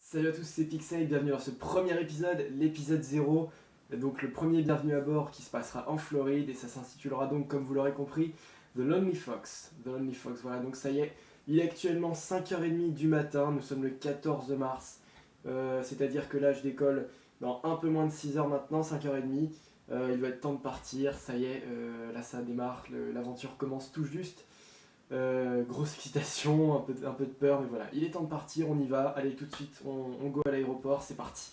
Salut à tous, c'est Pixel, bienvenue dans ce premier épisode, l'épisode 0, donc le premier bienvenue à bord qui se passera en Floride et ça s'intitulera donc, comme vous l'aurez compris, The Lonely Fox. The Lonely Fox, voilà, donc ça y est, il est actuellement 5h30 du matin, nous sommes le 14 mars, c'est-à-dire que là je décolle dans un peu moins de 6h maintenant, 5h30, il va être temps de partir, ça y est, là ça démarre, l'aventure commence tout juste. Grosse excitation, un peu de peur, mais voilà, il est temps de partir, on y va, allez tout de suite, on go à l'aéroport, c'est parti.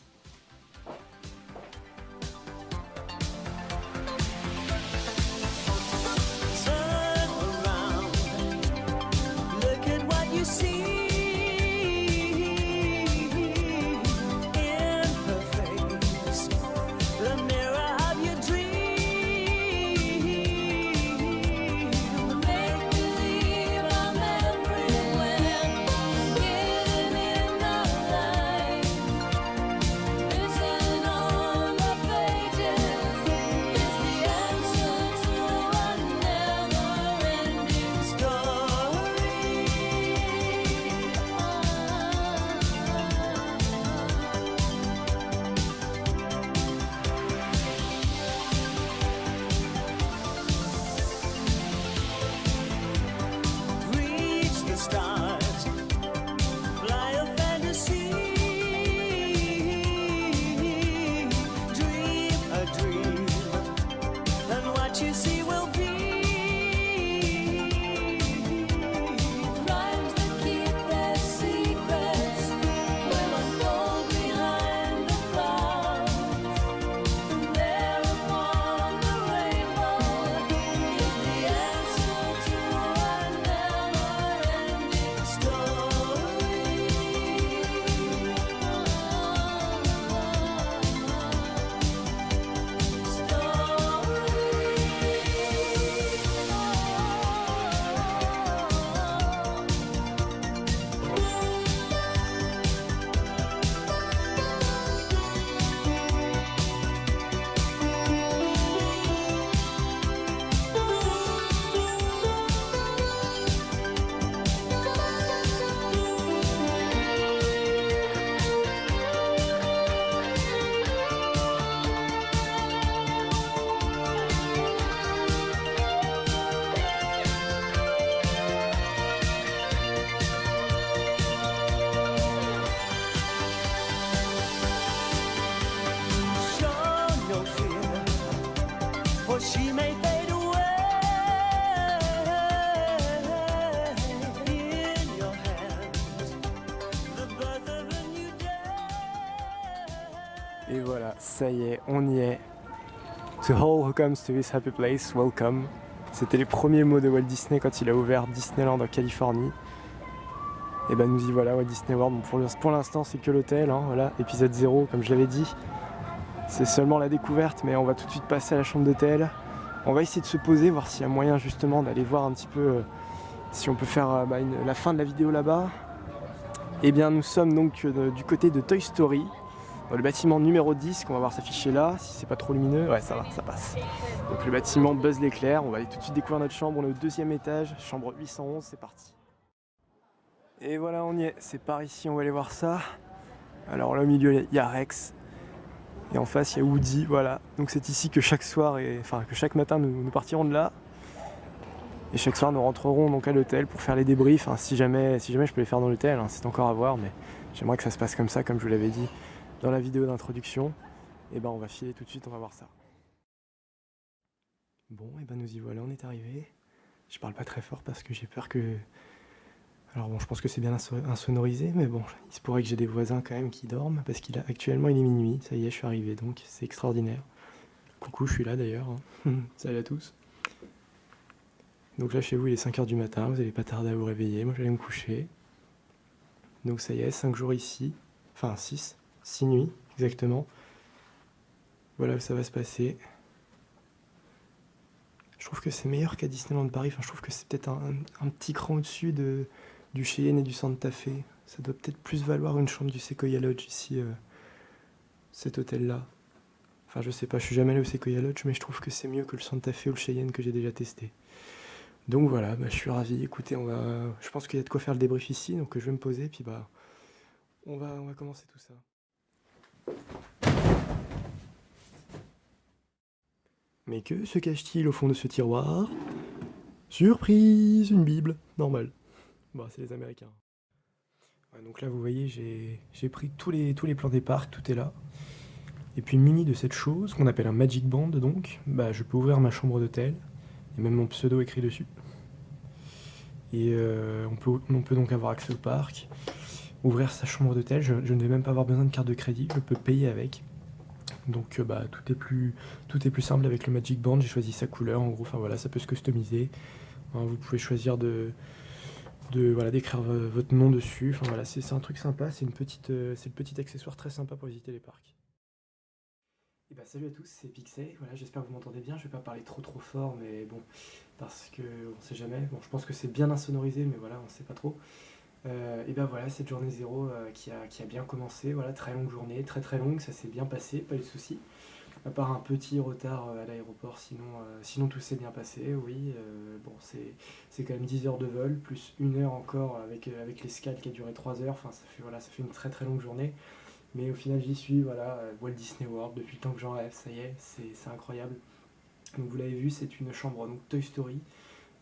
Et voilà, ça y est, on y est. To all who comes to this happy place, welcome. C'était les premiers mots de Walt Disney quand il a ouvert Disneyland en Californie. Et ben nous y voilà, Walt Disney World. Bon, pour l'instant c'est que l'hôtel, hein, voilà, épisode 0 comme je l'avais dit. C'est seulement la découverte, mais on va tout de suite passer à la chambre d'hôtel. On va essayer de se poser, voir s'il y a moyen justement d'aller voir un petit peu si on peut faire la fin de la vidéo là-bas. Et bien nous sommes donc du côté de Toy Story, dans le bâtiment numéro 10, qu'on va voir s'afficher là, si c'est pas trop lumineux, ouais ça va, ça passe. Donc le bâtiment Buzz l'éclair, on va aller tout de suite découvrir notre chambre, on est au 2e étage, chambre 811, c'est parti. Et voilà, on y est, c'est par ici, on va aller voir ça. Alors là au milieu il y a Rex, et en face il y a Woody, voilà. Donc c'est ici que chaque soir, que chaque matin nous partirons de là. Et chaque soir nous rentrerons donc à l'hôtel pour faire les débriefs, hein, si jamais je peux les faire dans l'hôtel, hein, c'est encore à voir, mais j'aimerais que ça se passe comme ça, comme je vous l'avais dit dans la vidéo d'introduction. Et ben on va filer tout de suite, on va voir ça. Bon, et ben nous y voilà, on est arrivé. Je parle pas très fort parce que j'ai peur que... Alors bon, je pense que c'est bien insonorisé, mais bon, il se pourrait que j'ai des voisins quand même qui dorment, parce actuellement il est minuit, ça y est, je suis arrivé, donc c'est extraordinaire. Coucou, je suis là d'ailleurs, hein. Salut à tous. Donc là chez vous il est 5h du matin, vous n'allez pas tarder à vous réveiller, moi j'allais me coucher. Donc ça y est, 5 jours ici, enfin 6 nuits exactement. Voilà où ça va se passer. Je trouve que c'est meilleur qu'à Disneyland Paris, enfin je trouve que c'est peut-être un petit cran au-dessus du Cheyenne et du Santa Fe. Ça doit peut-être plus valoir une chambre du Sequoia Lodge ici, cet hôtel-là. Enfin je sais pas, je suis jamais allé au Sequoia Lodge, mais je trouve que c'est mieux que le Santa Fe ou le Cheyenne que j'ai déjà testé. Donc voilà, je suis ravi. Écoutez, je pense qu'il y a de quoi faire le débrief ici, donc je vais me poser, puis On va commencer tout ça. Mais que se cache-t-il au fond de ce tiroir? Surprise, une Bible, normal. Bon, c'est les Américains. Ouais, donc là, vous voyez, j'ai pris tous les plans des parcs, tout est là. Et puis muni de cette chose, qu'on appelle un Magic Band, donc, bah, je peux ouvrir ma chambre d'hôtel, et même mon pseudo écrit dessus. Et on peut donc avoir accès au parc, ouvrir sa chambre d'hôtel, je ne vais même pas avoir besoin de carte de crédit, je peux payer avec. Donc bah, tout est plus simple avec le Magic Band, j'ai choisi sa couleur en gros, enfin voilà, ça peut se customiser. Hein, vous pouvez choisir voilà, d'écrire votre nom dessus, enfin voilà, c'est un truc sympa, c'est le petit accessoire très sympa pour visiter les parcs. Et bah salut à tous, c'est Pixel, voilà, j'espère que vous m'entendez bien, je vais pas parler trop fort, mais bon, parce que on sait jamais, bon je pense que c'est bien insonorisé, mais voilà, on sait pas trop. Et ben voilà, cette journée zéro qui a bien commencé, voilà, très longue journée, très longue, ça s'est bien passé, pas eu de soucis. À part un petit retard à l'aéroport, sinon tout s'est bien passé, oui. Bon, c'est quand même 10 heures de vol, plus 1 heure encore avec l'escale qui a duré 3 heures, enfin ça fait une très longue journée. Mais au final j'y suis, voilà, Walt Disney World, depuis le temps que j'en rêve, ça y est, c'est incroyable. Donc vous l'avez vu, c'est une chambre donc Toy Story,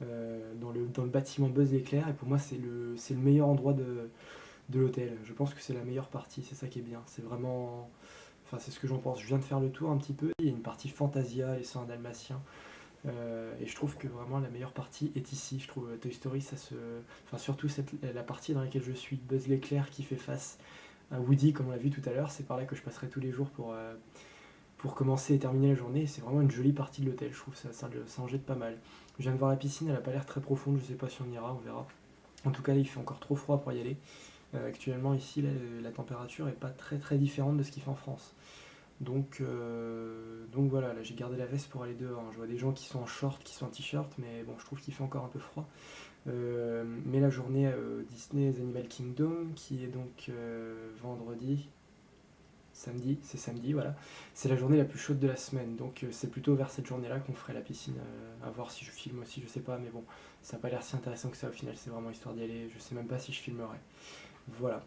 dans le bâtiment Buzz l'éclair, et pour moi c'est le meilleur endroit de l'hôtel. Je pense que c'est la meilleure partie, c'est ça qui est bien. C'est vraiment. Enfin, c'est ce que j'en pense. Je viens de faire le tour un petit peu. Il y a une partie Fantasia, les 101 Dalmatiens. Et je trouve que vraiment la meilleure partie est ici. Je trouve Toy Story, ça se. Enfin, surtout la partie dans laquelle je suis, Buzz l'éclair qui fait face à Woody, comme on l'a vu tout à l'heure. C'est par là que je passerai tous les jours pour commencer et terminer la journée. C'est vraiment une jolie partie de l'hôtel. Je trouve ça en jette pas mal. Je viens de voir la piscine, elle a pas l'air très profonde. Je sais pas si on ira, on verra. En tout cas, là, il fait encore trop froid pour y aller. Actuellement, ici, la température est pas très différente de ce qu'il fait en France. Donc voilà, là j'ai gardé la veste pour aller dehors. Je vois des gens qui sont en short, qui sont en t-shirt, mais bon, je trouve qu'il fait encore un peu froid. Mais la journée Disney's Animal Kingdom, qui est donc vendredi, samedi, c'est samedi, voilà. C'est la journée la plus chaude de la semaine, donc c'est plutôt vers cette journée-là qu'on ferait la piscine. À voir si je filme aussi, je sais pas, mais bon, ça n'a pas l'air si intéressant que ça au final, c'est vraiment histoire d'y aller. Je sais même pas si je filmerai. Voilà.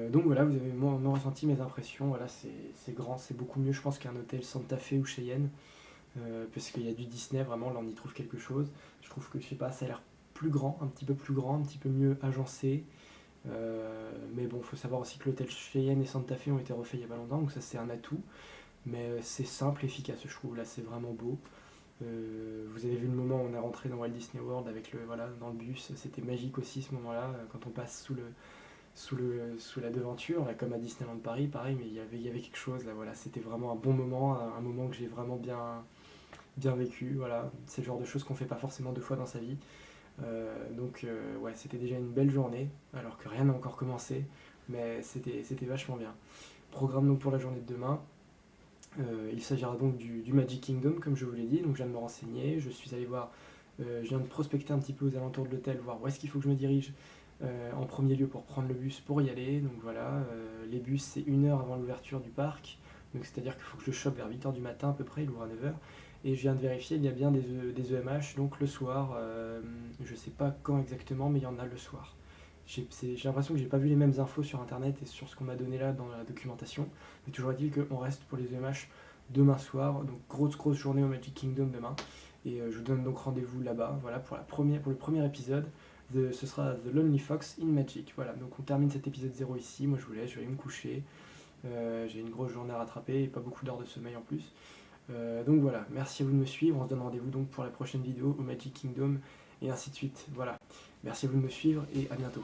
Donc voilà, vous avez mon ressenti, mes impressions. Voilà, c'est grand, c'est beaucoup mieux, je pense, qu'un hôtel Santa Fe ou Cheyenne, parce qu'il y a du Disney, vraiment, là on y trouve quelque chose. Je trouve que, je sais pas, ça a l'air plus grand, un petit peu plus grand, un petit peu mieux agencé. Mais bon, faut savoir aussi que l'hôtel Cheyenne et Santa Fe ont été refaits il y a pas longtemps, donc ça c'est un atout. Mais c'est simple, efficace, je trouve. Là, c'est vraiment beau. Vous avez vu le moment où on est rentré dans Walt Disney World avec voilà, dans le bus, c'était magique aussi ce moment-là, quand on passe sous la devanture, là, comme à Disneyland Paris, pareil, mais il y avait quelque chose là, voilà, c'était vraiment un bon moment, un moment que j'ai vraiment bien vécu, voilà, c'est le genre de choses qu'on fait pas forcément 2 fois dans sa vie. Ouais, c'était déjà une belle journée, alors que rien n'a encore commencé, mais c'était vachement bien. Programme donc pour la journée de demain. Il s'agira donc du Magic Kingdom, comme je vous l'ai dit, donc je viens de me renseigner, je suis allé voir, je viens de prospecter un petit peu aux alentours de l'hôtel, voir où est-ce qu'il faut que je me dirige en premier lieu pour prendre le bus pour y aller. Donc voilà, les bus c'est 1 heure avant l'ouverture du parc, donc c'est-à-dire qu'il faut que je chope vers 8 heures du matin à peu près, il ouvre à 9 heures. Et je viens de vérifier, il y a bien des EMH, donc le soir, je sais pas quand exactement, mais il y en a le soir. J'ai l'impression que j'ai pas vu les mêmes infos sur internet et sur ce qu'on m'a donné là dans la documentation, mais toujours est-il qu'on reste pour les EMH demain soir, donc grosse journée au Magic Kingdom demain, et je vous donne donc rendez-vous là-bas, voilà, pour le premier épisode. Ce sera The Lonely Fox in Magic. Voilà, donc on termine cet épisode 0 ici. Moi je vous laisse, je vais aller me coucher. J'ai une grosse journée à rattraper et pas beaucoup d'heures de sommeil en plus. Donc voilà, merci à vous de me suivre. On se donne rendez-vous donc pour la prochaine vidéo au Magic Kingdom et ainsi de suite. Voilà, merci à vous de me suivre et à bientôt.